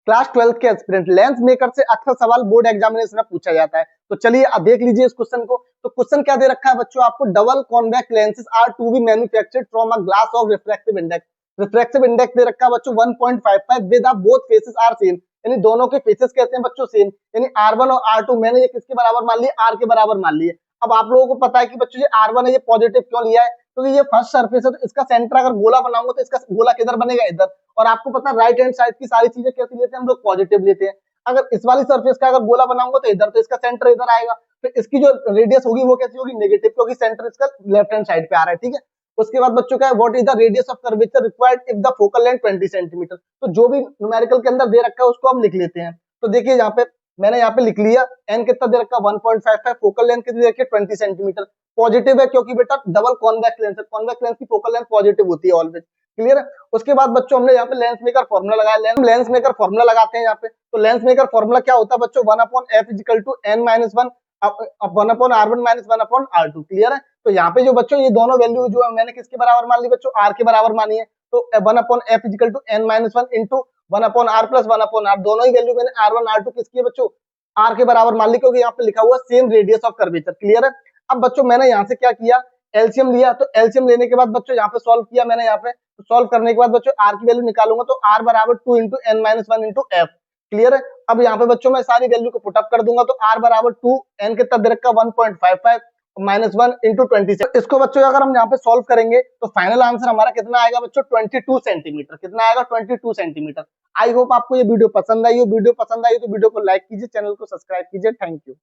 Class 12 के aspirant lens maker से अक्सर सवाल बोर्ड एग्जामिनेशन में पूछा जाता है। तो चलिए अब देख लीजिए इस क्वेश्चन को। तो क्वेश्चन क्या दे रखा है बच्चों आपको, double convex lenses are to be manufactured from a glass of refractive index. Refractive index दे रखा है बच्चों 1.55 with the both faces are same, यानी दोनों के फेसेस कैसे हैं बच्चों, सेम, यानी R1 और R2 मैंने ये किसके बराबर मान लिया, R के बराबर मान लिए। अब आप लोगों को पता है कि बच्चों ये R1 है ये पॉजिटिव क्यों लिया है, क्योंकि ये फर्स्ट सरफेस है, तो इसका सेंटर अगर गोला बनाऊंगा तो इसका गोला किधर बनेगा, इधर। और आपको पता है राइट हैंड साइड की सारी चीजें कैसी लेते हैं हम लोग, पॉजिटिव लेते हैं। अगर इस वाली सरफेस का अगर गोला बनाऊंगा तो इधर, तो इसका सेंटर इधर आएगा, तो इसकी जो रेडियस होगी वो कैसी होगी, नेगेटिव, क्योंकि सेंटर इसका लेफ्ट हैंड साइड पे आ रहा है, ठीक है। उसके बाद बच्चों का what is the radius of curvature required if the focal length 20 centimetre. तो जो भी न्यूमेरिकल के अंदर दे रखा है उसको हम लिख लेते हैं। तो देखिए यहाँ पे मैंने यहाँ पे लिख लिया, एन कितना दे रखा है 1.55, फोकल लेंथ कितनी दे रखी है 20 सेंटीमीटर। पॉजिटिव है क्योंकि बेटा डबल कॉन्वेक्स लेंस है, कॉन्वेक्स लेंस की फोकल लेंथ पॉजिटिव होती है ऑलवेज, क्लियर है। उसके बाद बच्चों हमने यहाँ पे लेंस मेकर फॉर्मूला लगाया, लेंस मेकर फॉर्मूला लगाते हैं यहाँ पे। तो लेंस मेकर फॉर्मूला क्या होता है बच्चों, 1/f equal to n - 1 1/r1 - 1/r2, clear है। तो यहाँ पे जो बच्चों ये दोनों वैल्यू जो है मैंने किसके बराबर मान ली बच्चों, r के बराबर मानी है। तो 1/f equal to n - 1 into 1/r plus 1/r, दोनों ही वैल्यू मैंने R1 R2 किसकी है बच्चों, R के बराबर मान ली, क्योंकि यहाँ पे लिखा हुआ same radius of curvature, clear है। अब बच्चों मैंने यहाँ से क्या किया, एलसीएम लिया। तो एलसीएम लेने के बाद बच्चों यहाँ पे सॉल्व किया मैंने, यहाँ पे सॉल्व करने के बाद बच्चों R की वैल्यू निकालूंगा तो R बराबर 2 into n - 1 into f, clear है। अब यहाँ पे बच्चों मैं सारी वैल्यू को पुटअप कर दूंगा तो R बराबर 2, n कितना दे रखा 1.55 -1 इंटू 20। इसको बच्चों अगर हम यहाँ पे सॉल्व करेंगे तो फाइनल आंसर हमारा कितना आएगा बच्चों, 22 सेंटीमीटर। कितना आएगा, 22 सेंटीमीटर। आई होप आपको ये वीडियो पसंद आई हो। वीडियो पसंद आई हो तो वीडियो को लाइक कीजिए, चैनल को सब्सक्राइब कीजिए। Thank you.